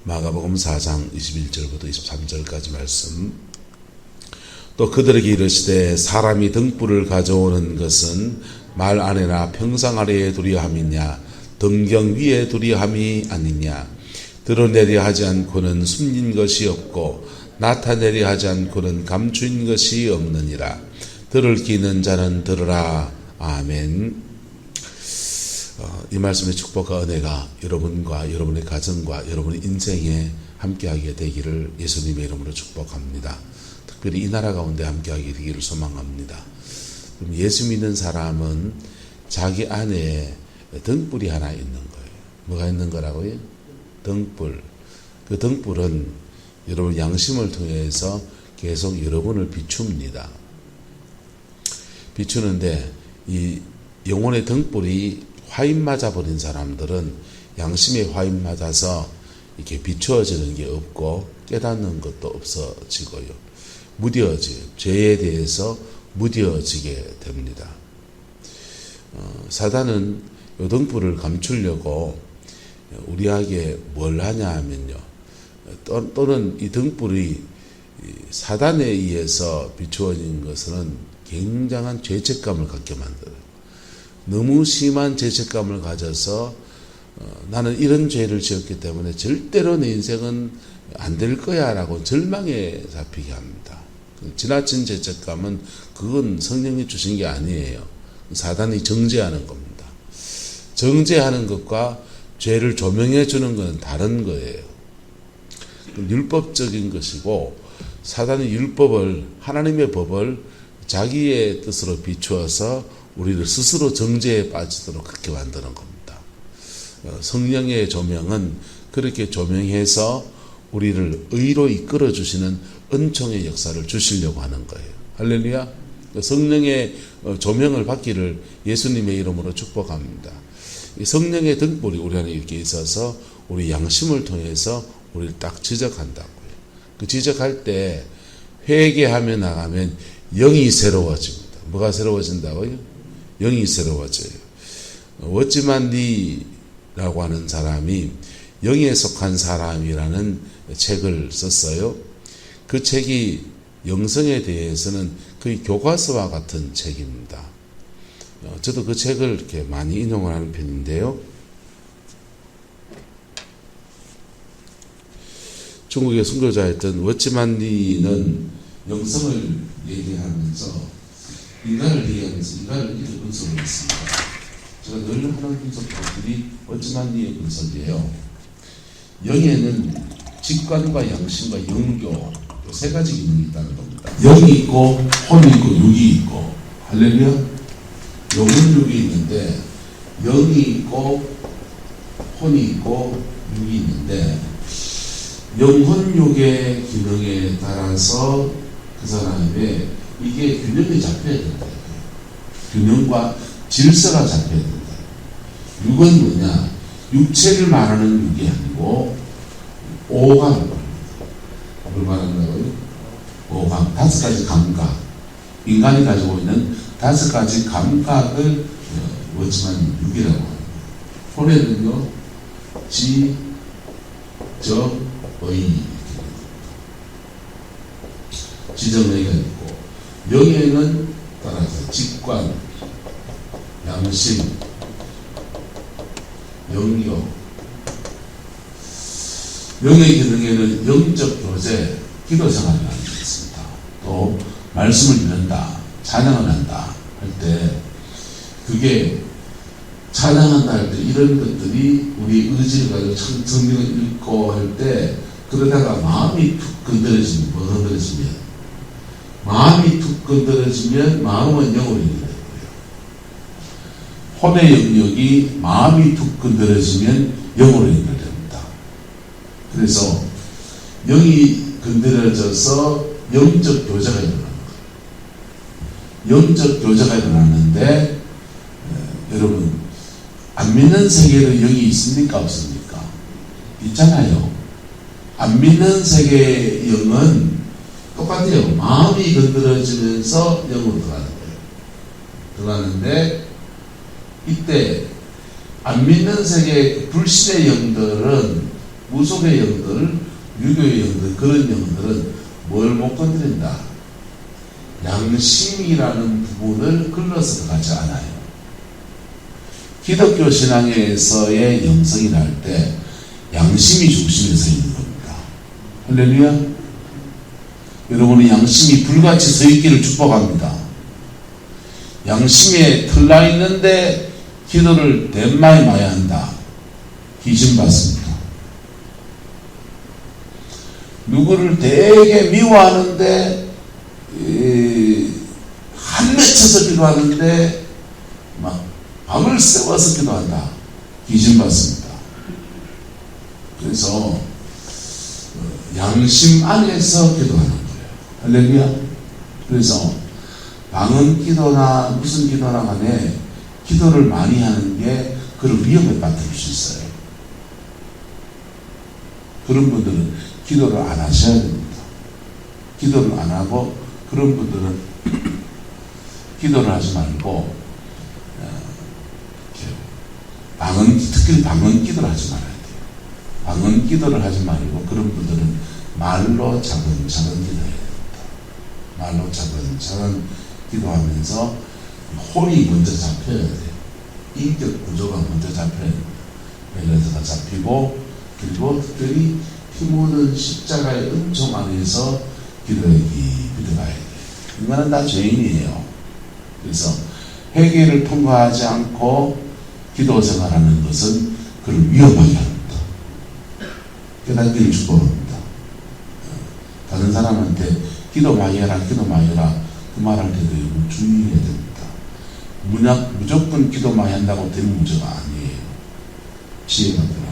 마가복음 4장 21절부터 23절까지 말씀. 또 그들에게 이르시되 사람이 등불을 가져오는 것은 말 아래나 평상 아래에 두려 함이냐 등경 위에 두려 함이 아니냐. 드러내려 하지 않고는 숨긴 것이 없고 나타내려 하지 않고는 감추인 것이 없느니라. 들을 귀 있는 자는 들으라. 아멘. 이 말씀의 축복과 은혜가 여러분과 여러분의 가정과 여러분의 인생에 함께하게 되기를 예수님의 이름으로 축복합니다. 특별히 이 나라 가운데 함께하게 되기를 소망합니다. 그럼 예수 믿는 사람은 자기 안에 등불이 하나 있는 거예요. 뭐가 있는 거라고요? 등불. 그 등불은 여러분 양심을 통해서 계속 여러분을 비춥니다. 비추는데 이 영혼의 등불이 화인 맞아버린 사람들은 양심에 화인 맞아서 이렇게 비추어지는 게 없고 깨닫는 것도 없어지고요. 죄에 대해서 무뎌지게 됩니다. 사단은 이 등불을 감추려고 우리에게 뭘 하냐 하면요. 또는 이 등불이 사단에 의해서 비추어진 것은 굉장한 죄책감을 갖게 만들어요. 너무 심한 죄책감을 가져서 나는 이런 죄를 지었기 때문에 절대로 내 인생은 안 될 거야 라고 절망에 잡히게 합니다. 지나친 죄책감은 그건 성령이 주신 게 아니에요. 사단이 정죄하는 겁니다. 정죄하는 것과 죄를 조명해 주는 건 다른 거예요. 율법적인 것이고 사단이 율법을 하나님의 법을 자기의 뜻으로 비추어서 우리를 스스로 정죄에 빠지도록 그렇게 만드는 겁니다. 성령의 조명은 그렇게 조명해서 우리를 의로 이끌어 주시는 은총의 역사를 주시려고 하는 거예요. 할렐루야. 성령의 조명을 받기를 예수님의 이름으로 축복합니다. 성령의 등불이 우리 안에 이렇게 있어서 우리 양심을 통해서 우리를 딱 지적한다고요. 그 지적할 때 회개하며 나가면 영이 새로워집니다. 뭐가 새로워진다고요? 영이 새로워져요. 워치만 니라고 하는 사람이 영에 속한 사람이라는 책을 썼어요. 그 책이 영성에 대해서는 거의 교과서와 같은 책입니다. 저도 그 책을 이렇게 많이 인용을 하는 편인데요. 중국의 선교자였던 워치만 니는 영성을 얘기하면서 인간을 얘기하면서 인간을 이렇게 분석을 했습니다. 제가 늘 하는 분석들이 워치만 니의 분석이에요. 영에는 직관과 양심과 영교 세 가지 기능이 있다는 겁니다. 영이 있고 혼이 있고 육이 있고 할렐루야. 영은 육이 있는데 영이 있고 혼이 있고 육이 있는데 영혼육의 기능에 따라서 그 사람의 이게 균형이 잡혀야 된다. 균형과 질서가 잡혀야 된다. 육은 뭐냐? 육체를 말하는 육이 아니고 오감을 뭘 말한다고요? 오감, 5가지 감각. 인간이 가지고 있는 5가지 감각을 워치만 육이라고 합니다. 혼에는요, 지, 적, 의, 지정의가 있고, 영에는 따라서 직관, 양심, 영교, 영의 기능에는 영적 교제, 기도 생활을 하는 게 있습니다. 또 말씀을 듣는다, 찬양을 한다 할 때 그게 찬양한다 할 때 이런 것들이 우리 의지를 가지고 성경을 읽고 할 때 그러다가 마음이 툭 건드려지면 뭐 건드려지면 마음이 툭 건드려지면 마음은 영으로 연결되고요. 혼의 영역이 마음이 툭 건드려지면 영으로 연결됩니다. 그래서 영이 건드려져서 영적 교제가 일어나는 거예요. 영적 교제가 일어나는데 여러분 안 믿는 세계에도 영이 있습니까? 없습니까? 있잖아요. 안 믿는 세계의 영은 똑같아요. 마음이 건드려지면서 영으로 들어가는 거예요. 들어가는데 이때 안 믿는 세계 불신의 영들은 무속의 영들, 유교의 영들, 그런 영들은 뭘 못 건드린다? 양심이라는 부분을 걸러서 가지 않아요. 기독교 신앙에서의 영성이라 할 때 양심이 중심에 서 있는 겁니다. 할렐루야. 여러분의 양심이 불같이 서 있기를 축복합니다. 양심에 털나 있는데 기도를 덴마에 마야 한다. 귀신 받습니다. 누구를 되게 미워하는데 한맺혀서 기도하는데 막 밤을 새워서 기도한다. 귀신 받습니다. 그래서 양심 안에서 기도하는 거예요. 할렐루야. 그래서 방언 기도나 무슨 기도나 간에 기도를 많이 하는 게 그런 위험에 빠뜨릴 수 있어요. 그런 분들은 기도를 안 하셔야 됩니다. 기도를 안 하고 그런 분들은 기도를 하지 말고 특히 방언 기도를 하지 말아야 돼요. 방언 기도를 하지 말고 그런 분들은 말로 차근차근 기도해야 됩니다. 말로 차근차근 기도하면서 혼이 먼저 잡혀야 돼요. 인격 구조가 먼저 잡혀야 돼요. 멜로디가 잡히고 그리고 특별히 피 묻은 십자가의 은총 안에서 기도에 깊이 들어가야 돼요. 인간은 다 죄인이에요. 그래서 회개를 통과하지 않고 기도 생활하는 것은 그를 위험하게 합니다. 깨닫기를 축복합니다. 다른 사람한테 기도 많이 해라, 기도 많이 해라 그 말할 때도 주의해야 됩니다. 무조건 기도 많이 한다고 되는 문제가 아니에요. 지혜가 필요합니다.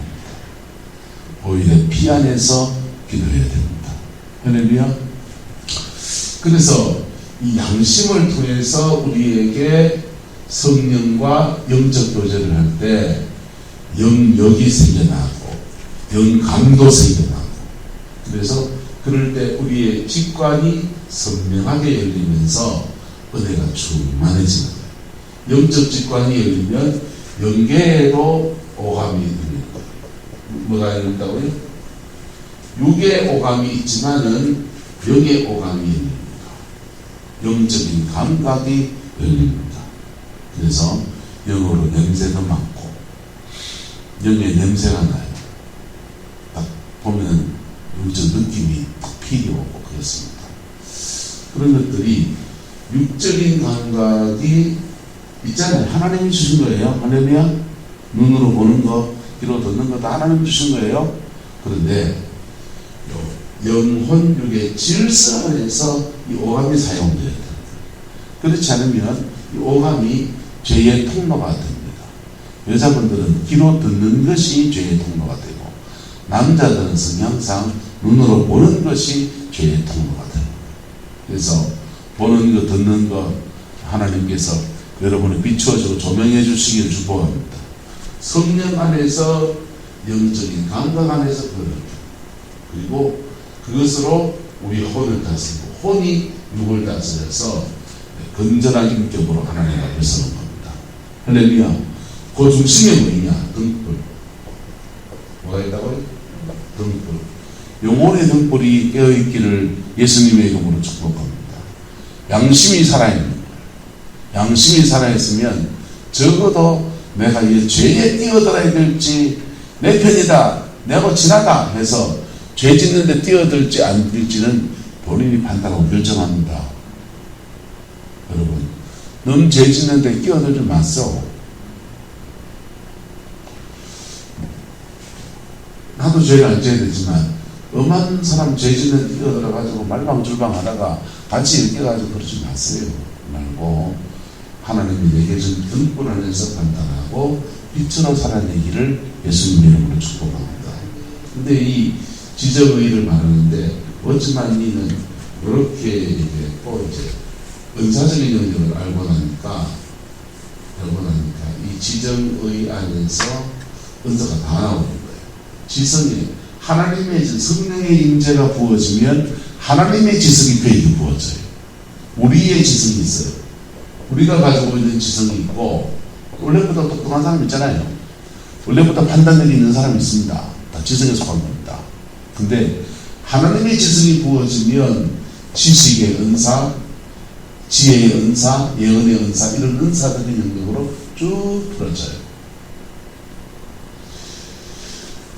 오히려 피 안에서 기도해야 됩니다. 할렐루야. 그래서 이 양심을 통해서 우리에게 성령과 영적 교제를 할 때 영역이 생겨나고 영감도 생겨나고 그래서 그럴 때 우리의 직관이 선명하게 열리면서 은혜가 충만해지는 거예요. 영적 직관이 열리면 영계로 오감이 열립니다. 뭐가 열린다고요? 육의 오감이 있지만은 영의 오감이 열립니다. 영적인 감각이 열립니다. 그래서 영어로 냄새도 맡고 영의 냄새가 나요. 딱 보면 영적 느낌이 딱 필이 오고 그렇습니다. 그런 것들이 육적인 감각이 있잖아요. 하나님이 주신 거예요. 할렐루야. 눈으로 보는 거, 귀로 듣는 거 다 하나님이 주신 거예요. 그런데 영혼 육의 질서 안에서 이 오감이 사용돼야 돼요. 그렇지 않으면 이 오감이 죄의 통로가 됩니다. 여자분들은 귀로 듣는 것이 죄의 통로가 되고 남자들은 성향상 눈으로 보는 것이 죄의 통로가 됩니다. 그래서 보는 거 듣는 거 하나님께서 여러분을 비추어주고 조명해 주시기를 축복합니다. 성령 안에서 영적인 감각 안에서 그리고 그것으로 우리 혼을 다스리고 혼이 육을 다스려서 건전한 인격으로 하나님 앞에 서는 겁니다. 할렐루야. 그 중심에 뭐냐? 등불. 뭐가 있다고요? 등불. 영혼의 등불이 깨어있기를 예수님의 이름으로 축복합니다. 양심이 살아있는 거예요. 양심이 살아있으면 적어도 내가 이 죄에 뛰어들어야 될지 내 편이다, 내가 지나가 해서 죄 짓는데 뛰어들지 안 될지는 본인이 판단하고 결정합니다. 여러분, 너무 죄 짓는데 끼어들지 마세요. 나도 죄를 안 져야 되지만 엄한 사람 죄 짓는 데 뛰어들어가지고 말방줄방 하다가 같이 이렇게 가지고 그러지 마세요. 말고 하나님이 내게 준 등불 안에서 판단하고 빛으로 살아내기를 예수님 이름으로 축복합니다. 근데 이 지정의를 말하는데 어찌만 이는 이렇게 또 이제 은사적인 영역을 알고 나니까 이 지정의 안에서 은사가 다 나오는 거예요. 지성에 하나님의 성령의 임재가 부어지면 하나님의 지성이 그에게 부어져요. 우리의 지성이 있어요. 우리가 가지고 있는 지성이 있고 원래보다 똑똑한 사람 있잖아요. 원래보다 판단력이 있는 사람이 있습니다. 다 지성에 속한 겁니다. 근데 하나님의 지성이 부어지면 지식의 은사, 지혜의 은사, 예언의 은사, 이런 은사들의 영역으로 쭉 풀어져요.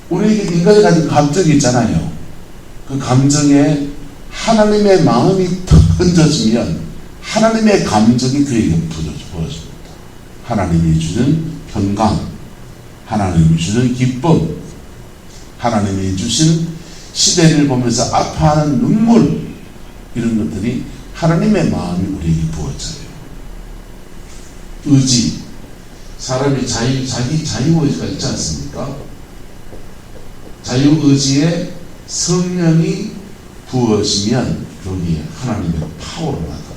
우리에게 인간이 가진 감정이 있잖아요. 그 감정에 하나님의 마음이 턱 얹어지면 하나님의 감정이 그에게 부어집니다. 하나님이 주는 평강, 하나님이 주는 기쁨, 하나님이 주신 시대를 보면서 아파하는 눈물, 이런 것들이 하나님의 마음이 우리에게 부어져요. 의지, 사람이 자기 자유의지가 있지 않습니까? 자유의지에 성령이 부어지면 여기에 하나님의 파워로 나타납니다.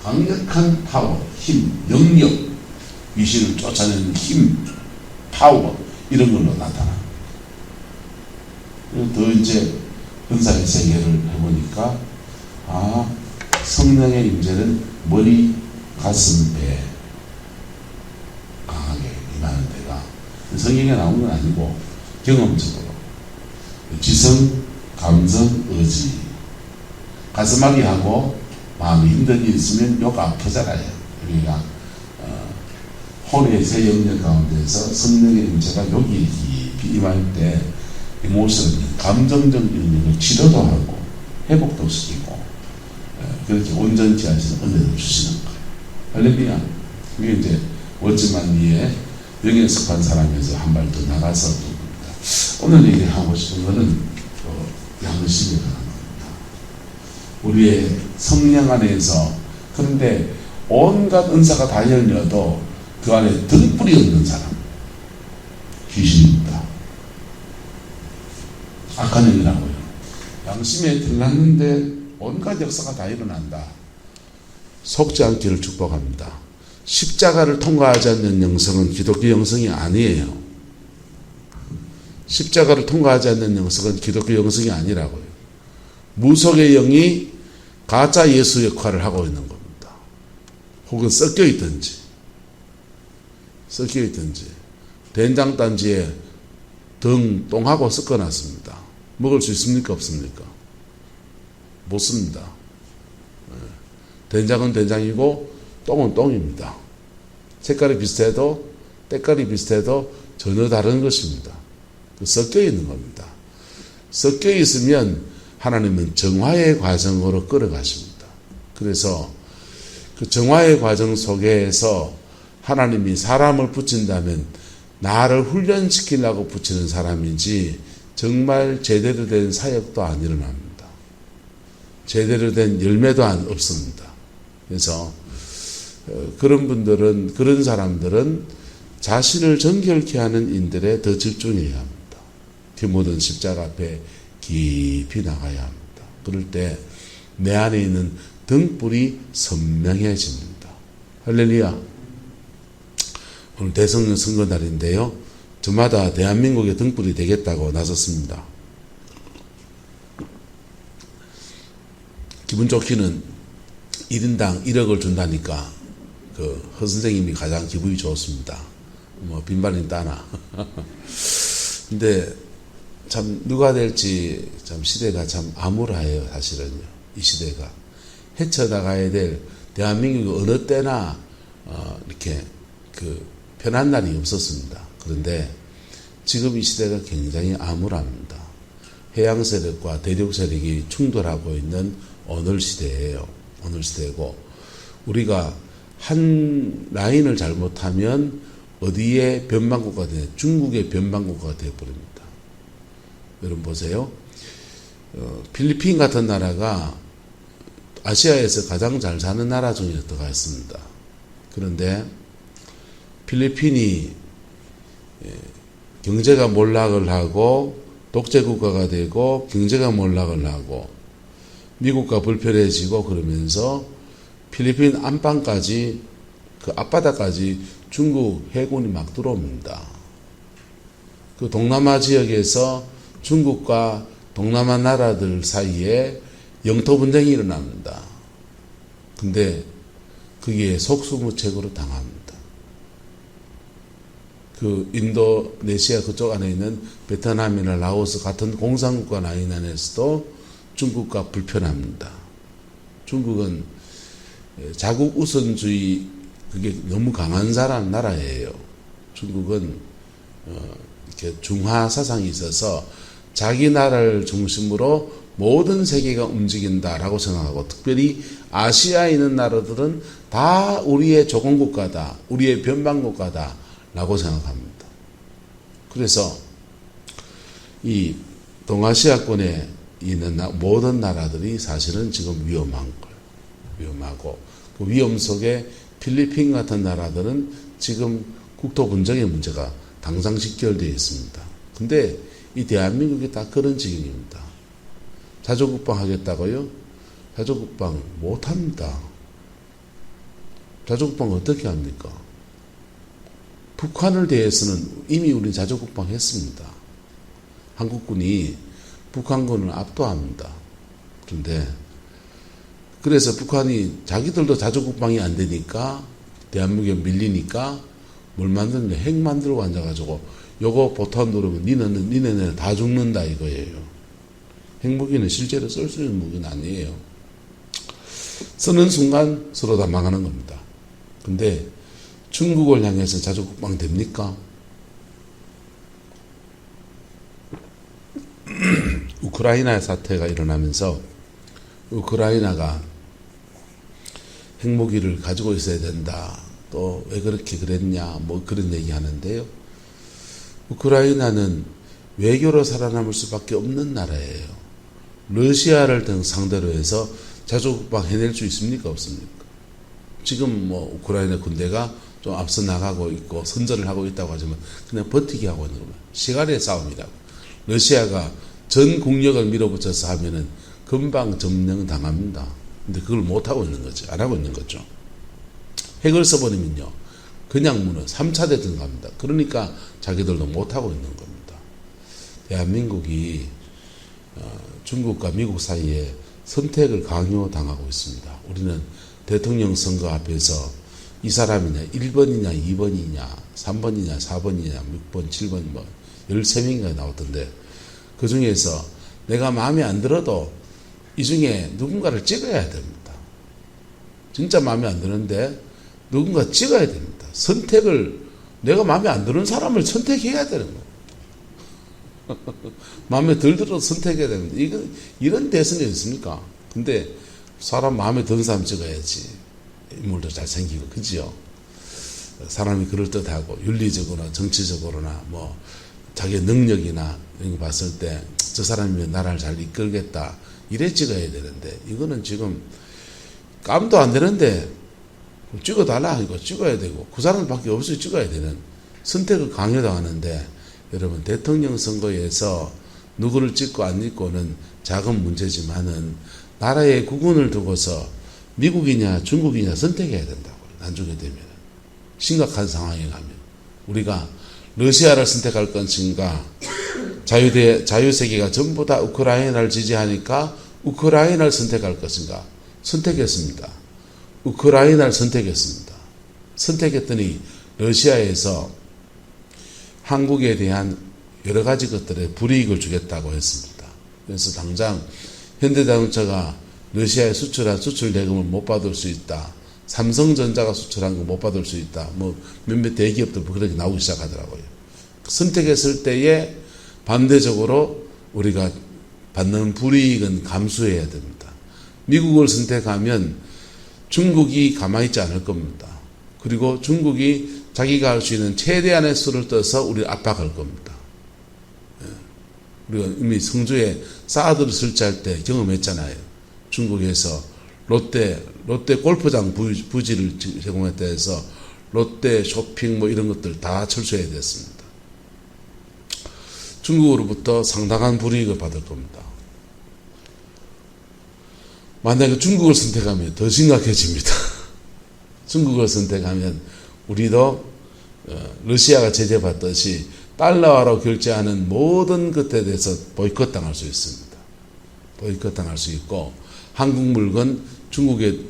강력한 파워, 힘, 영역, 귀신을 쫓아내는 힘, 파워, 이런 걸로 나타납니다. 더 이제 은사의 세계를 해보니까 성령의 임재는 머리, 가슴, 배 강하게 임하는 데가 성경에 나오는 건 아니고 경험적으로 지성, 감성, 의지, 가슴앓이 하고 마음이 힘든 일이 있으면 욕 아프잖아요. 우리가 혼의 세 영역 가운데서 성령의 임재가 여기 깊이 임할 때 이모션은 감정적 영역을 치료도 하고 회복도 시키고 그렇게 온전치 하시는 은혜를 주시는 거예요. 할렐루야. 이게 이제 멋지만 이에 영에 속한 사람에서 한 발 더 나가서 봅니다. 오늘 얘기하고 싶은 것은 양심에 관한 겁니다. 우리의 성령 안에서, 그런데 온갖 은사가 다 열려도 그 안에 등불이 없는 사람, 귀신입니다. 악한 영이라고요. 양심에 들렀는데 온갖 역사가 다 일어난다. 속지 않기를 축복합니다. 십자가를 통과하지 않는 영성은 기독교 영성이 아니에요. 십자가를 통과하지 않는 영성은 기독교 영성이 아니라고요. 무속의 영이 가짜 예수 역할을 하고 있는 겁니다. 혹은 섞여 있든지 된장단지에 똥하고 섞어놨습니다. 먹을 수 있습니까? 없습니까? 못 씁니다. 된장은 된장이고 똥은 똥입니다. 색깔이 비슷해도 때깔이 비슷해도 전혀 다른 것입니다. 섞여 있는 겁니다. 섞여 있으면 하나님은 정화의 과정으로 끌어가십니다. 그래서 그 정화의 과정 속에서 하나님이 사람을 붙인다면 나를 훈련시키려고 붙이는 사람이지 정말 제대로 된 사역도 안 일어납니다. 제대로 된 열매도 없습니다. 그래서 그런 분들은, 그런 사람들은 자신을 정결케 하는 인들에 더 집중해야 합니다. 디모든 십자가 앞에 깊이 나가야 합니다. 그럴 때 내 안에 있는 등불이 선명해집니다. 할렐루야. 오늘 대통령 선거 날인데요. 저마다 대한민국의 등불이 되겠다고 나섰습니다. 기분 좋기는 1인당 1억을 준다니까 허 선생님이 가장 기분이 좋습니다. 빈발인 따나. 근데 참 누가 될지 참 시대가 참 암울해요. 사실은요. 이 시대가 헤쳐나가야 될, 대한민국이 어느 때나 이렇게 편한 날이 없었습니다. 그런데 지금 이 시대가 굉장히 암울합니다. 해양 세력과 대륙 세력이 충돌하고 있는 오늘 시대예요. 오늘 시대고, 우리가 한 라인을 잘못하면 어디에 변방국가 중국의 변방국가가 되어버립니다. 여러분 보세요. 필리핀 같은 나라가 아시아에서 가장 잘 사는 나라 중에 들어가 있습니다. 그런데 필리핀이 경제가 몰락을 하고 독재국가가 되고 경제가 몰락을 하고 미국과 불편해지고 그러면서 필리핀 안방까지, 그 앞바다까지 중국 해군이 막 들어옵니다. 그 동남아 지역에서 중국과 동남아 나라들 사이에 영토 분쟁이 일어납니다. 근데 그게 속수무책으로 당합니다. 그 인도네시아 그쪽 안에 있는 베트남이나 라오스 같은 공산국가 라인 안에서도 중국과 불편합니다. 중국은 자국 우선주의 그게 너무 강한 나라예요. 중국은 이렇게 중화 사상이 있어서 자기 나라를 중심으로 모든 세계가 움직인다라고 생각하고, 특별히 아시아에 있는 나라들은 다 우리의 조공국가다, 우리의 변방국가다라고 생각합니다. 그래서 이 동아시아권에 있는 모든 나라들이 사실은 지금 위험하고, 그 위험 속에 필리핀 같은 나라들은 지금 국토 분쟁의 문제가 당장 직결되어 있습니다. 근데 이 대한민국이 다 그런 지경입니다. 자주국방 하겠다고요? 자주국방 못합니다. 자주국방 어떻게 합니까? 북한을 대해서는 이미 우리는 자주국방 했습니다. 한국군이 북한군을 압도합니다. 그런데 그래서 북한이 자기들도 자주국방이 안 되니까, 대한민국에 밀리니까 뭘 만드냐, 핵 만들고 앉아가지고 요거 보탄 누르면 니네는 다 죽는다 이거예요. 핵무기는 실제로 쓸 수 있는 무기는 아니에요. 쓰는 순간 서로 다 망하는 겁니다. 근데 중국을 향해서 자주국방 됩니까? 우크라이나 사태가 일어나면서 우크라이나가 핵무기를 가지고 있어야 된다, 또 왜 그렇게 그랬냐, 뭐 그런 얘기 하는데요. 우크라이나는 외교로 살아남을 수밖에 없는 나라예요. 러시아를 등 상대로 해서 자주국방 해낼 수 있습니까? 없습니까? 지금 뭐 우크라이나 군대가 좀 앞서 나가고 있고 선전을 하고 있다고 하지만 그냥 버티기 하고 있는 겁니다. 시간의 싸움이라고. 러시아가 전 국력을 밀어붙여서 하면은 금방 점령 당합니다. 근데 그걸 못하고 있는 거죠. 안 하고 있는 거죠. 핵을 써버리면요, 그냥 무너 3차 대전 갑니다. 그러니까 자기들도 못하고 있는 겁니다. 대한민국이 중국과 미국 사이에 선택을 강요당하고 있습니다. 우리는 대통령 선거 앞에서 이 사람이냐, 1번이냐, 2번이냐, 3번이냐, 4번이냐, 6번, 7번, 뭐 13명인가 나왔던데, 그 중에서 내가 마음에 안 들어도 이 중에 누군가를 찍어야 됩니다. 진짜 마음에 안 드는데 누군가 찍어야 됩니다. 선택을, 내가 마음에 안 드는 사람을 선택해야 되는 거예요. 마음에 덜 들어도 선택해야 됩니다. 이런 대선이 있습니까? 근데 사람 마음에 드는 사람 찍어야지. 인물도 잘생기고, 그지요? 사람이 그럴듯하고, 윤리적으로나 정치적으로나, 뭐, 자기의 능력이나 이런 거 봤을 때, 저 사람이면 나라를 잘 이끌겠다, 이래 찍어야 되는데, 이거는 지금, 깜도 안 되는데, 찍어달라, 이거 찍어야 되고, 그 사람밖에 없이 찍어야 되는 선택을 강요당하는데, 여러분, 대통령 선거에서 누구를 찍고 안 찍고는 작은 문제지만은, 나라의 구분을 두고서 미국이냐 중국이냐 선택해야 된다고요. 나중에 되면. 심각한 상황에 가면. 우리가 러시아를 선택할 것인가, 자유세계가 전부 다 우크라이나를 지지하니까 우크라이나를 선택할 것인가. 선택했습니다. 우크라이나를 선택했습니다. 선택했더니 러시아에서 한국에 대한 여러 가지 것들에 불이익을 주겠다고 했습니다. 그래서 당장 현대자동차가 러시아에 수출한 수출 대금을 못 받을 수 있다. 삼성전자가 수출한 거 못 받을 수 있다. 뭐 몇몇 대기업들 그렇게 나오기 시작하더라고요. 선택했을 때에 반대적으로 우리가 받는 불이익은 감수해야 됩니다. 미국을 선택하면 중국이 가만히 있지 않을 겁니다. 그리고 중국이 자기가 할 수 있는 최대한의 수를 떠서 우리를 압박할 겁니다. 우리가 이미 성주에 사드를 설치할 때 경험했잖아요. 중국에서 롯데 골프장 부지를 제공했다 해서 롯데 쇼핑 뭐 이런 것들 다 철수해야 됐습니다. 중국으로부터 상당한 불이익을 받을 겁니다. 만약에 중국을 선택하면 더 심각해집니다. 중국을 선택하면 우리도 러시아가 제재받듯이 달러화로 결제하는 모든 것에 대해서 보이콧 당할 수 있습니다. 보이콧 당할 수 있고, 한국 물건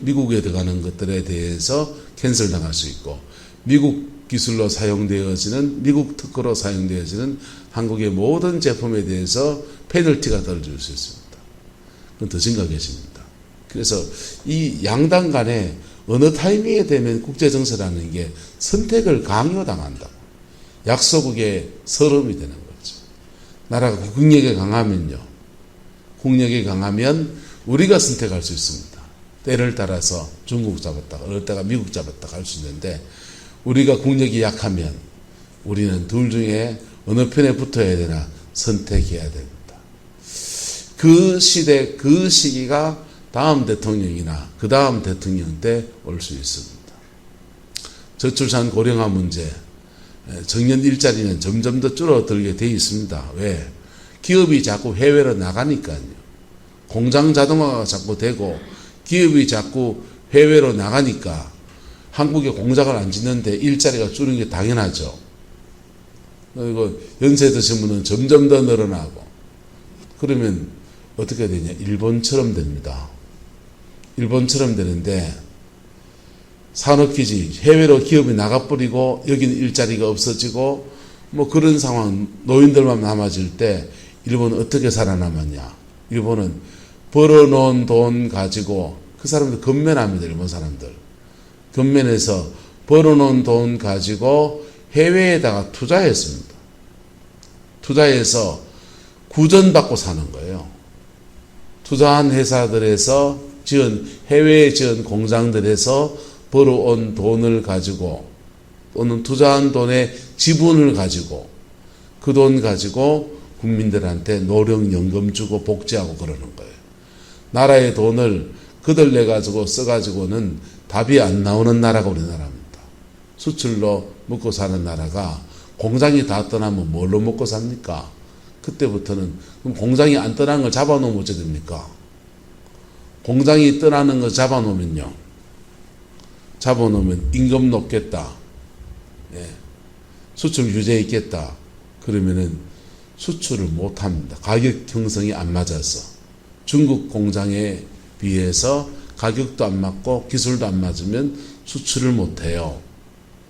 미국에 들어가는 것들에 대해서 캔슬 당할 수 있고, 미국 기술로 사용되어지는 미국 특허로 사용되어지는 한국의 모든 제품에 대해서 페널티가 떨어질 수 있습니다. 그건 더 심각해집니다. 그래서 이 양당 간에 어느 타이밍에 되면 국제정세라는 게 선택을 강요당한다고. 약소국의 서름이 되는 거죠. 나라가 국력이 강하면요. 국력이 강하면 우리가 선택할 수 있습니다. 때를 따라서 중국 잡았다, 어느 때가 미국 잡았다 할 수 있는데 우리가 국력이 약하면 우리는 둘 중에 어느 편에 붙어야 되나 선택해야 됩니다. 그 시대, 그 시기가 다음 대통령이나 그 다음 대통령 때 올 수 있습니다. 저출산 고령화 문제, 정년 일자리는 점점 더 줄어들게 돼 있습니다. 왜? 기업이 자꾸 해외로 나가니까요. 공장 자동화가 자꾸 되고 기업이 자꾸 해외로 나가니까 한국에 공장을 안 짓는데 일자리가 줄는 게 당연하죠. 그리고 연세 드신 분은 점점 더 늘어나고 그러면 어떻게 되냐? 일본처럼 됩니다. 일본처럼 되는데 산업기지 해외로 기업이 나가버리고 여기는 일자리가 없어지고 뭐 그런 상황 노인들만 남아질 때 일본은 어떻게 살아남았냐? 일본은 벌어놓은 돈 가지고 그 사람들 건면합니다. 일본 사람들. 건면해서 벌어놓은 돈 가지고 해외에다가 투자했습니다. 투자해서 구전받고 사는 거예요. 투자한 회사들에서 해외에 지은 공장들에서 벌어온 돈을 가지고 또는 투자한 돈의 지분을 가지고 그 돈 가지고 국민들한테 노령연금 주고 복지하고 그러는 거예요. 나라의 돈을 그들 내가지고 써가지고는 답이 안 나오는 나라가 우리나라입니다. 수출로 먹고 사는 나라가 공장이 다 떠나면 뭘로 먹고 삽니까? 그때부터는 그럼 공장이 안 떠나는 걸 잡아놓으면 어찌 됩니까? 공장이 떠나는 걸 잡아놓으면요. 잡아놓으면 임금 높겠다. 예. 수출 규제 있겠다. 그러면은 수출을 못합니다. 가격 형성이 안 맞아서. 중국 공장에 비해서 가격도 안 맞고 기술도 안 맞으면 수출을 못해요.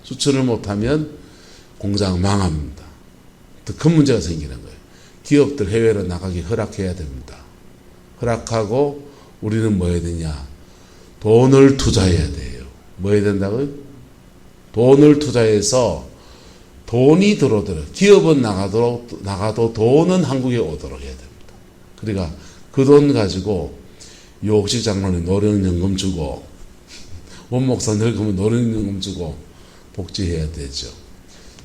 수출을 못하면 공장 망합니다. 더 큰 문제가 생기는 거예요. 기업들 해외로 나가기 허락해야 됩니다. 허락하고 우리는 뭐 해야 되냐? 돈을 투자해야 돼요. 뭐 해야 된다고요? 돈을 투자해서 돈이 들어오도록, 기업은 나가도 돈은 한국에 오도록 해야 됩니다. 그러니까 그 돈 가지고 요식 장로는 노령연금 주고 원목사 늙으면 노령연금 주고 복지해야 되죠.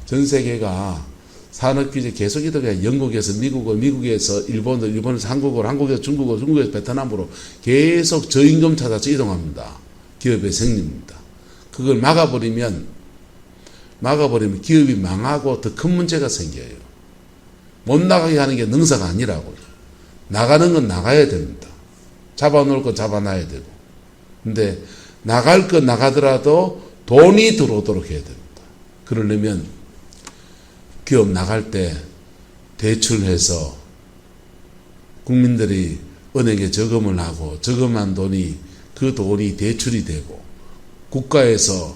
전 세계가 산업규제 계속 이동해 영국에서 미국으로, 미국에서 일본으로, 일본에서 한국으로, 한국에서 중국으로, 중국에서 베트남으로 계속 저임금 찾아서 이동합니다. 기업의 생립니다. 그걸 막아버리면 기업이 망하고 더 큰 문제가 생겨요. 못 나가게 하는 게 능사가 아니라고요. 나가는 건 나가야 됩니다. 잡아놓을 건 잡아놔야 되고. 근데 나갈 건 나가더라도 돈이 들어오도록 해야 됩니다. 그러려면 기업 나갈 때 대출해서 국민들이 은행에 저금을 하고 저금한 돈이 그 돈이 대출이 되고 국가에서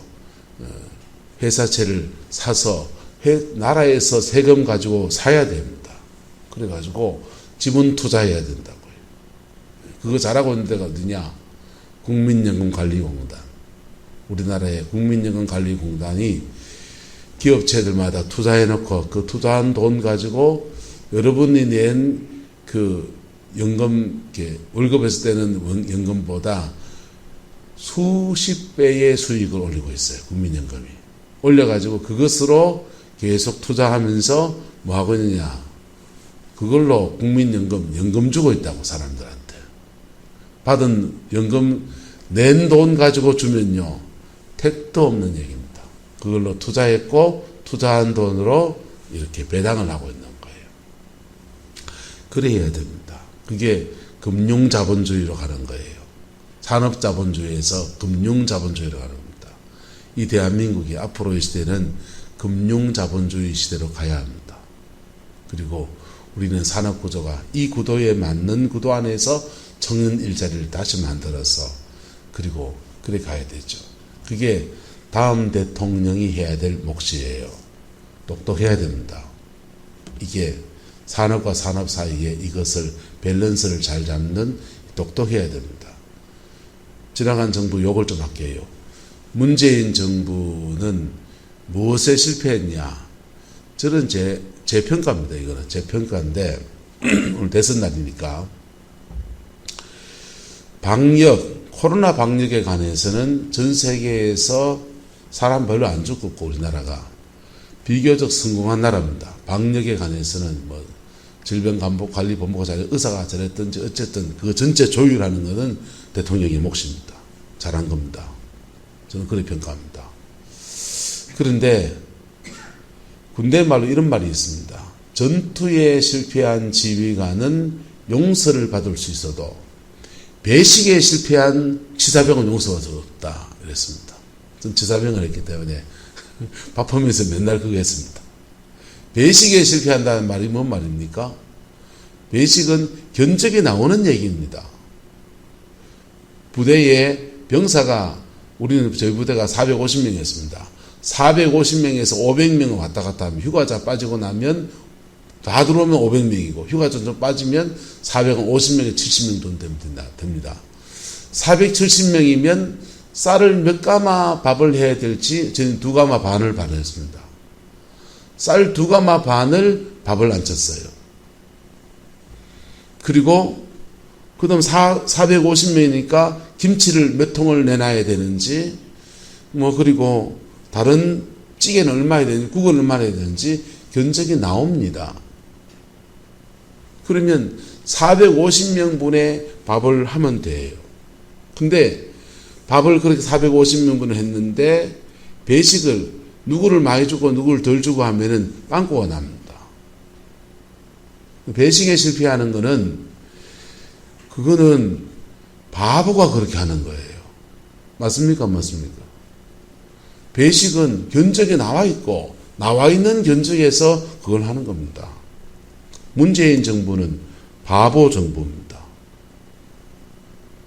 회사채를 사서 나라에서 세금 가지고 사야 됩니다. 그래가지고 지분 투자해야 된다고요. 그거 잘하고 있는 데가 어디냐? 국민연금관리공단. 우리나라의 국민연금관리공단이 기업체들마다 투자해놓고 그 투자한 돈 가지고 여러분이 낸 그 연금, 월급에서 떼는 연금보다 수십 배의 수익을 올리고 있어요. 국민연금이. 올려가지고 그것으로 계속 투자하면서 뭐 하고 있느냐. 그걸로 국민연금 주고 있다고 사람들한테. 받은 연금 낸 돈 가지고 주면요. 택도 없는 얘기입니다. 그걸로 투자했고 투자한 돈으로 이렇게 배당을 하고 있는 거예요. 그래야 됩니다. 그게 금융자본주의로 가는 거예요. 산업자본주의에서 금융자본주의로 가는 겁니다. 이 대한민국이 앞으로의 시대는 금융자본주의 시대로 가야 합니다. 그리고 우리는 산업구조가 이 구도에 맞는 구도 안에서 청년 일자리를 다시 만들어서 그리고 그래 가야 되죠. 그게 다음 대통령이 해야 될 몫이에요. 똑똑해야 됩니다. 이게 산업과 산업 사이에 이것을 밸런스를 잘 잡는 똑똑해야 됩니다. 지나간 정부 욕을 좀 할게요. 문재인 정부는 무엇에 실패했냐? 저는 제 평가입니다. 이거는 제 평가인데 오늘 대선 날이니까 코로나 방역에 관해서는 전 세계에서 사람 별로 안 죽었고 우리나라가 비교적 성공한 나라입니다. 방역에 관해서는 뭐 질병감독관리본부가 잘 의사가 잘했든지 어쨌든 그 전체 조율하는 것은 대통령의 몫입니다. 잘한 겁니다. 저는 그렇게 평가합니다. 그런데 군대 말로 이런 말이 있습니다. 전투에 실패한 지휘관은 용서를 받을 수 있어도 배식에 실패한 지사병은 용서가 없다. 이랬습니다. 전 지사병을 했기 때문에 밥하면서 맨날 그거 했습니다. 배식에 실패한다는 말이 뭔 말입니까? 배식은 견적이 나오는 얘기입니다. 부대에 병사가 저희 부대가 450명이었습니다. 450명에서 500명을 왔다 갔다 하면 휴가자 빠지고 나면 다 들어오면 500명이고 휴가자 좀 빠지면 450명에 70명 정도 됩니다. 470명이면 쌀을 몇 가마 밥을 해야 될지 저는 2가마 반을 발효했습니다. 쌀 2가마 반을 밥을 안 쳤어요. 그리고 그다음 450명이니까 김치를 몇 통을 내놔야 되는지 그리고 다른 찌개는 얼마나 해야 되는지 국은 얼마나 해야 되는지 견적이 나옵니다. 그러면 450명분의 밥을 하면 돼요. 근데 밥을 그렇게 450명분을 했는데 배식을 누구를 많이 주고 누구를 덜 주고 하면은 빵꾸가 납니다. 배식에 실패하는 그거는 바보가 그렇게 하는 거예요. 맞습니까? 맞습니까? 배식은 견적에 나와 있고 나와 있는 견적에서 그걸 하는 겁니다. 문재인 정부는 바보 정부입니다.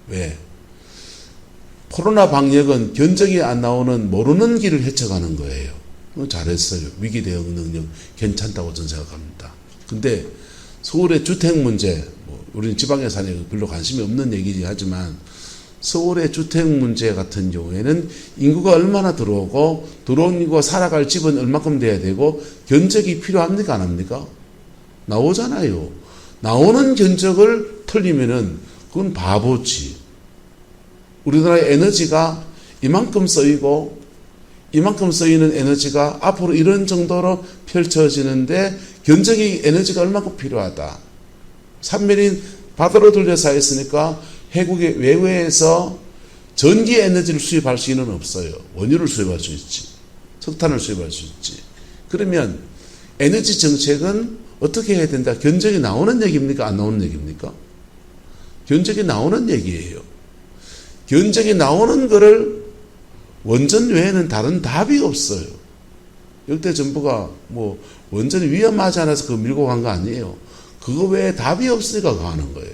왜? 코로나 방역은 견적이 안 나오는 모르는 길을 헤쳐가는 거예요. 잘했어요. 위기 대응 능력 괜찮다고 저는 생각합니다. 근데 서울의 주택 문제, 우리는 지방에 사니까 별로 관심이 없는 얘기지 하지만 서울의 주택 문제 같은 경우에는 인구가 얼마나 들어오고 들어온 인구가 살아갈 집은 얼마큼 돼야 되고 견적이 필요합니까? 안 합니까? 나오잖아요. 나오는 견적을 틀리면은 그건 바보지. 우리나라의 에너지가 이만큼 쓰이고 이만큼 쓰이는 에너지가 앞으로 이런 정도로 펼쳐지는데 견적이 에너지가 얼마큼 필요하다. 산멸인 바다로 돌려 쌓였으니까 해국의 외외에서 전기 에너지를 수입할 수는 없어요. 원유를 수입할 수 있지. 석탄을 수입할 수 있지. 그러면 에너지 정책은 어떻게 해야 된다? 견적이 나오는 얘기입니까? 안 나오는 얘기입니까? 견적이 나오는 얘기예요. 견적이 나오는 거를 원전 외에는 다른 답이 없어요. 역대 정부가 원전이 위험하지 않아서 그거 밀고 간 거 아니에요. 그거 외에 답이 없으니까 가는 거예요.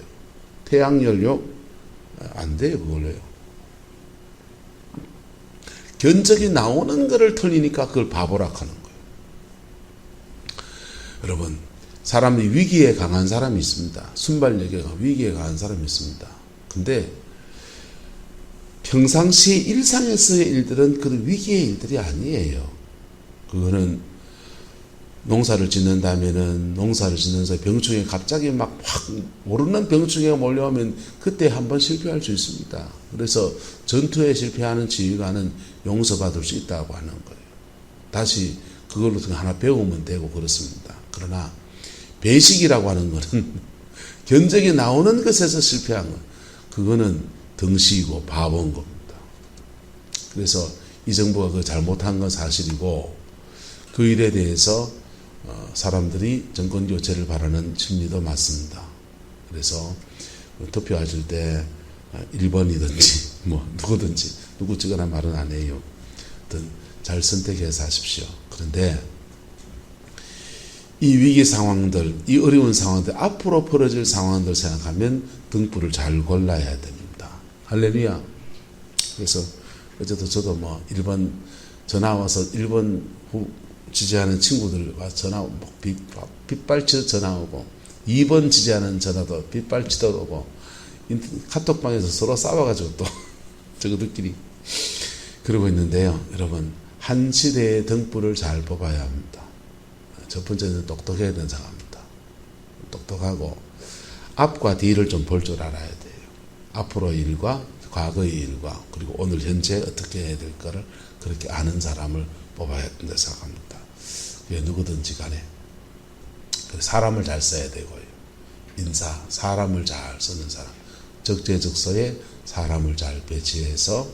태양연료 안 돼요. 그걸로요. 견적이 나오는 거를 틀리니까 그걸 바보라 하는 거예요. 여러분, 사람이 위기에 강한 사람이 있습니다. 순발력에 위기에 강한 사람이 있습니다. 근데 평상시 일상에서의 일들은 그 위기의 일들이 아니에요. 그거는 농사를 짓는다면은 농사를 짓는서 병충해 갑자기 막 확 모르는 병충해가 몰려오면 그때 한번 실패할 수 있습니다. 그래서 전투에 실패하는 지휘관은 용서받을 수 있다고 하는 거예요. 다시 그걸로 하나 배우면 되고 그렇습니다. 그러나 배식이라고 하는 것은 견적이 나오는 것에서 실패한 것, 그거는 덩치이고 바보인 겁니다. 그래서 이 정부가 그거 잘못한 건 사실이고 그 일에 대해서 사람들이 정권 교체를 바라는 심리도 맞습니다. 그래서 투표하실 때 1번이든지 누구든지 누구 찍으나 말은 안 해요. 잘 선택해서 하십시오. 그런데 이 위기 상황들, 이 어려운 상황들, 앞으로 벌어질 상황들 생각하면 등불을 잘 골라야 됩니다. 할렐루야. 그래서 어쨌든 저도 1번 전화 와서 1번 지지하는 친구들 와 전화 빗발치듯 전화 오고 2번 지지하는 전화도 빗발치듯 오고 카톡방에서 서로 싸워가지고 또 저거들끼리 그러고 있는데요. 여러분, 한 시대의 등불을 잘 뽑아야 합니다. 첫 번째는 똑똑해야 된다고 합니다. 똑똑하고 앞과 뒤를 좀 볼 줄 알아야 돼요. 앞으로의 일과 과거의 일과 그리고 오늘 현재 어떻게 해야 될까를 그렇게 아는 사람을 뽑아야 된다고 생각합니다. 그게 누구든지 간에 사람을 잘 써야 되고요. 인사, 사람을 잘 쓰는 사람, 적재적소에 사람을 잘 배치해서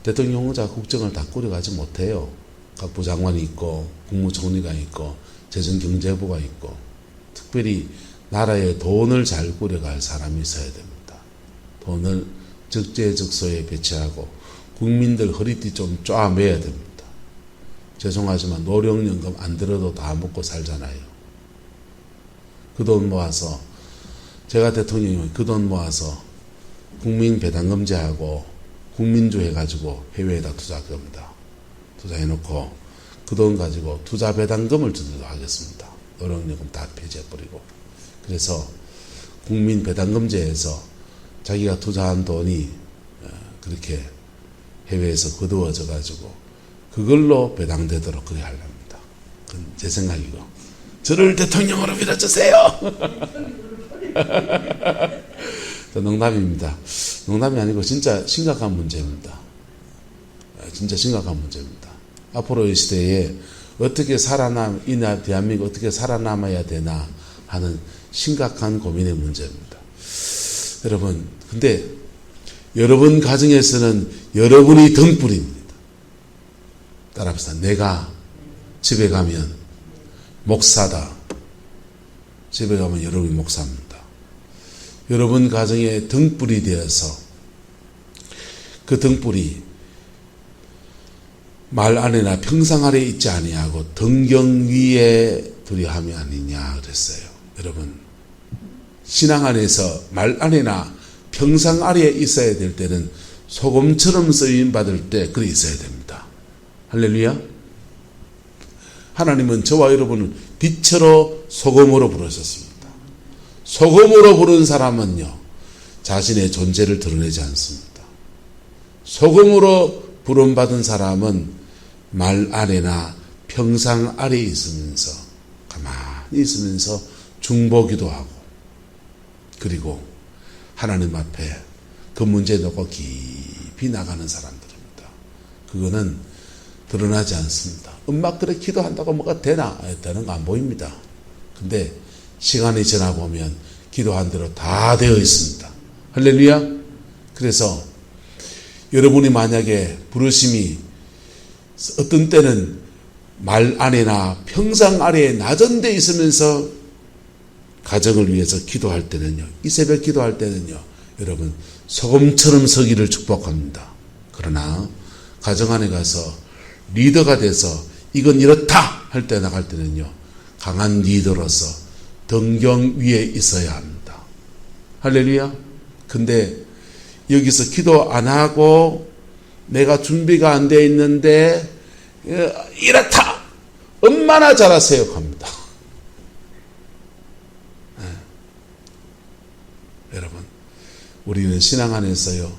대통령 혼자 국정을 다 꾸려가지 못해요. 각 부장관이 있고 국무총리가 있고 재정경제부가 있고 특별히 나라의 돈을 잘 꾸려갈 사람이 있어야 됩니다. 돈을 적재적소에 배치하고 국민들 허리띠 좀 쪼아매야 됩니다. 죄송하지만 노령연금 안 들어도 다 먹고 살잖아요. 그 돈 모아서 제가 대통령이면 그 돈 모아서 국민 배당금제하고 국민주 해가지고 해외에다 투자할 겁니다. 투자해놓고 그 돈 가지고 투자 배당금을 주도록 하겠습니다. 노령연금 다 폐지해버리고. 그래서 국민 배당금제에서 자기가 투자한 돈이 그렇게 해외에서 거두어져 가지고 그걸로 배당되도록 그렇게 하려합니다. 그건 제 생각이고. 저를 대통령으로 밀어주세요. 농담입니다. 농담이 아니고 진짜 심각한 문제입니다. 진짜 심각한 문제입니다. 앞으로의 시대에 어떻게 이나 대한민국 어떻게 살아남아야 되나 하는 심각한 고민의 문제입니다. 여러분, 근데 여러분 가정에서는 여러분이 등불입니다. 따라합시다. 내가 집에 가면 목사다. 집에 가면 여러분이 목사입니다. 여러분 가정에 등불이 되어서 그 등불이 말 안에나 평상 아래 있지 아니하고 등경 위에 두리함이 아니냐 그랬어요. 여러분, 신앙 안에서 말 안에나 평상 아래에 있어야 될 때는 소금처럼 쓰임 받을 때 그래 있어야 됩니다. 할렐루야. 하나님은 저와 여러분을 빛으로 소금으로 부르셨습니다. 소금으로 부른 사람은요, 자신의 존재를 드러내지 않습니다. 소금으로 부름받은 사람은 말 아래나 평상 아래에 있으면서 가만히 있으면서 중보기도 하고 그리고 하나님 앞에 그 문제 놓고 깊이 나가는 사람들입니다. 그거는 드러나지 않습니다. 음악들에 기도한다고 뭐가 되나 했다는 거 안 보입니다. 근데 시간이 지나보면 기도한 대로 다 되어 있습니다. 할렐루야. 그래서 여러분이 만약에 부르심이 어떤 때는 말 안에나 평상 아래에 낮은 데 있으면서 가정을 위해서 기도할 때는요, 이 새벽 기도할 때는요, 여러분 소금처럼 서기를 축복합니다. 그러나 가정 안에 가서 리더가 돼서 이건 이렇다 할 때 나갈 때는요, 강한 리더로서 등경 위에 있어야 합니다. 할렐루야. 근데 여기서 기도 안 하고 내가 준비가 안 돼 있는데 이렇다 얼마나 잘하세요 합니다. 네. 여러분, 우리는 신앙 안에서요,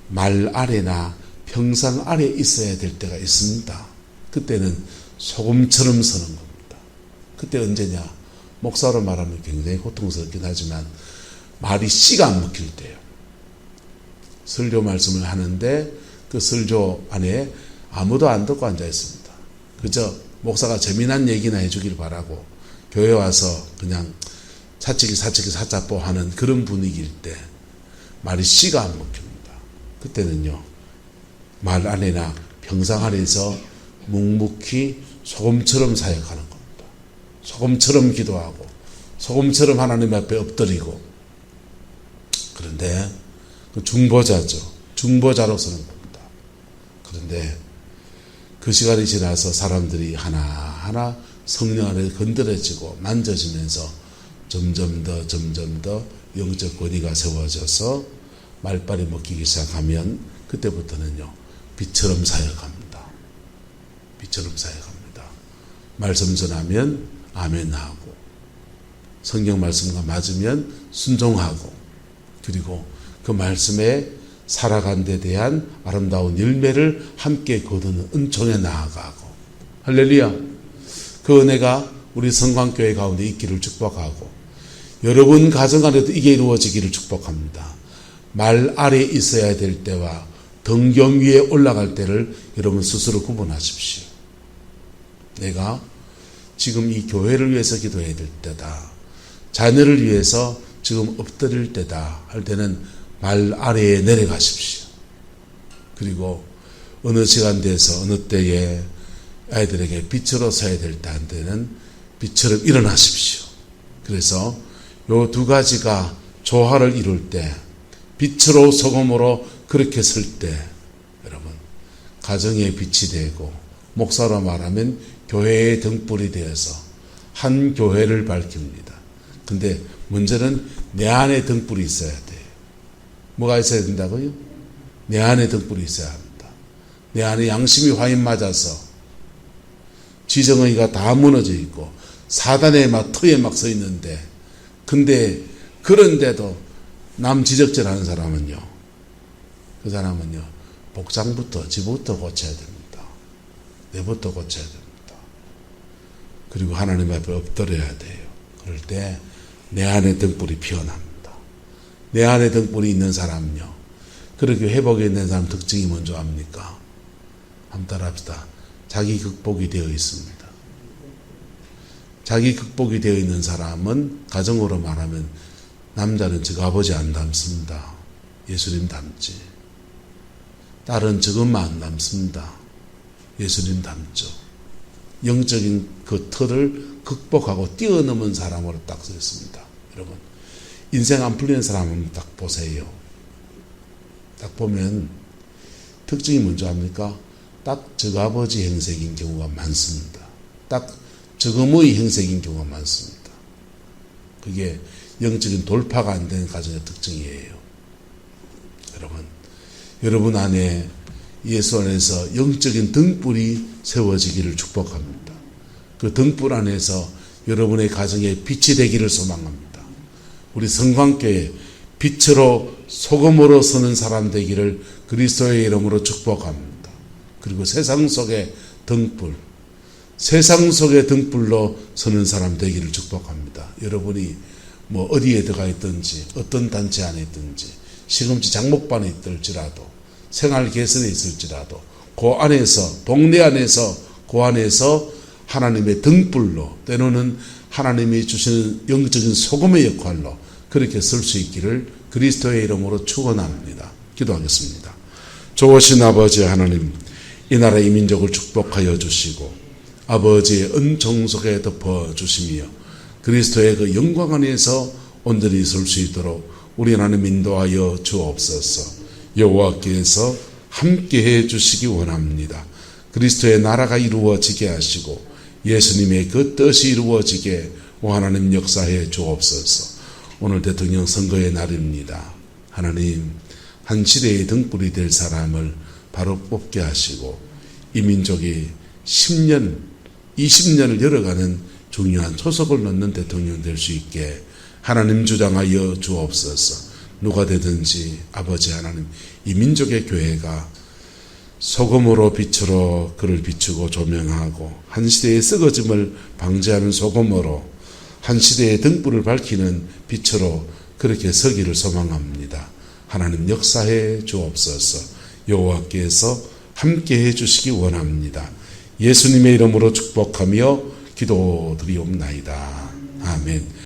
말 아래나 평상 아래에 있어야 될 때가 있습니다. 그때는 소금처럼 서는 겁니다. 그때 언제냐? 목사로 말하면 굉장히 고통스럽긴 하지만 말이 씨가 안 먹힐 때요. 설교 말씀을 하는데 그 설교 안에 아무도 안 듣고 앉아 있습니다. 그저 목사가 재미난 얘기나 해주길 바라고 교회 와서 그냥 사치기 사짜뽀 하는 그런 분위기일 때 말이 씨가 안 먹힙니다. 그때는요, 말 안에나 평상 아래에서 묵묵히 소금처럼 사역하는 겁니다. 소금처럼 기도하고 소금처럼 하나님 앞에 엎드리고. 그런데 그 중보자죠. 중보자로 서는 겁니다. 그런데 그 시간이 지나서 사람들이 하나하나 성령 안에 건드려지고 만져지면서 점점 더 영적 권위가 세워져서 말빨이 먹히기 시작하면 그때부터는요, 빛처럼 사역합니다. 빛처럼 사역합니다. 말씀 전하면 아멘하고, 성경 말씀과 맞으면 순종하고, 그리고 그 말씀에 살아간 데 대한 아름다운 열매를 함께 거두는 은총에 나아가고, 할렐루야. 그 은혜가 우리 성광교회 가운데 있기를 축복하고, 여러분 가정 안에도 이게 이루어지기를 축복합니다. 말 아래에 있어야 될 때와 등경 위에 올라갈 때를 여러분 스스로 구분하십시오. 내가 지금 이 교회를 위해서 기도해야 될 때다, 자녀를 위해서 지금 엎드릴 때다 할 때는 말 아래에 내려가십시오. 그리고 어느 시간 돼서 어느 때에 아이들에게 빛으로 서야 될 때 한 때는 빛처럼 일어나십시오. 그래서 요 두 가지가 조화를 이룰 때, 빛으로 소금으로 그렇게 설 때 여러분 가정의 빛이 되고, 목사로 말하면 교회의 등불이 되어서 한 교회를 밝힙니다. 근데 문제는 내 안에 등불이 있어야 돼요. 뭐가 있어야 된다고요? 내 안에 등불이 있어야 합니다. 내 안에 양심이 화인 맞아서 지정의가 다 무너져 있고 사단의 막 터에 막 서 있는데, 근데 그런데도 남 지적질하는 사람은요, 그 사람은요 복장부터 지부터 고쳐야 됩니다. 내부터 고쳐야 됩니다. 그리고 하나님 앞에 엎드려야 돼요. 그럴 때 내 안에 등불이 피어납니다. 내 안에 등불이 있는 사람은요, 그렇게 회복에 있는 사람 특징이 뭔지 압니까? 한번 따라합시다. 자기 극복이 되어 있습니다. 자기 극복이 되어 있는 사람은 가정으로 말하면 남자는 저 아버지 안 닮습니다. 예수님 닮지. 딸은 저것만 안 닮습니다. 예수님 닮죠. 영적인 그 틀을 극복하고 뛰어넘은 사람으로 딱 서 있습니다. 여러분, 인생 안 풀리는 사람 한번 딱 보세요. 딱 보면 특징이 뭔지 압니까? 딱 저 아버지 행색인 경우가 많습니다. 딱 저금의 행색인 경우가 많습니다. 그게 영적인 돌파가 안 된 가정의 특징이에요. 여러분 안에 예수 안에서 영적인 등불이 세워지기를 축복합니다. 그 등불 안에서 여러분의 가정에 빛이 되기를 소망합니다. 우리 성광교회 빛으로 소금으로 서는 사람 되기를 그리스도의 이름으로 축복합니다. 그리고 세상 속의 등불, 세상 속의 등불로 서는 사람 되기를 축복합니다. 여러분이 뭐 어디에 들어가 있든지, 어떤 단체 안에 있든지, 시금치 장목반에 있을지라도, 생활 개선에 있을지라도, 그 안에서, 동네 안에서, 그 안에서 하나님의 등불로, 때로는 하나님이 주시는 영적인 소금의 역할로 그렇게 설 수 있기를 그리스도의 이름으로 축원합니다. 기도하겠습니다. 좋으신 아버지 하나님, 이 나라 이 민족을 축복하여 주시고 아버지의 은총 속에 덮어 주시며 그리스도의 그 영광 안에서 온전히 설 수 있도록 우리 하나님 인도하여 주옵소서. 여호와께서 함께해 주시기 원합니다. 그리스도의 나라가 이루어지게 하시고 예수님의 그 뜻이 이루어지게 하나님 역사해 주옵소서. 오늘 대통령 선거의 날입니다. 하나님, 한 시대의 등불이 될 사람을 바로 뽑게 하시고 이 민족이 10년, 20년을 열어가는 중요한 초석을 넣는 대통령 될 수 있게 하나님 주장하여 주옵소서. 누가 되든지 아버지 하나님, 이 민족의 교회가 소금으로 빛으로 그를 비추고 조명하고 한 시대의 썩어짐을 방지하는 소금으로 한 시대의 등불을 밝히는 빛으로 그렇게 서기를 소망합니다. 하나님 역사해 주옵소서. 여호와께서 함께해 주시기 원합니다. 예수님의 이름으로 축복하며 기도드리옵나이다. 아멘.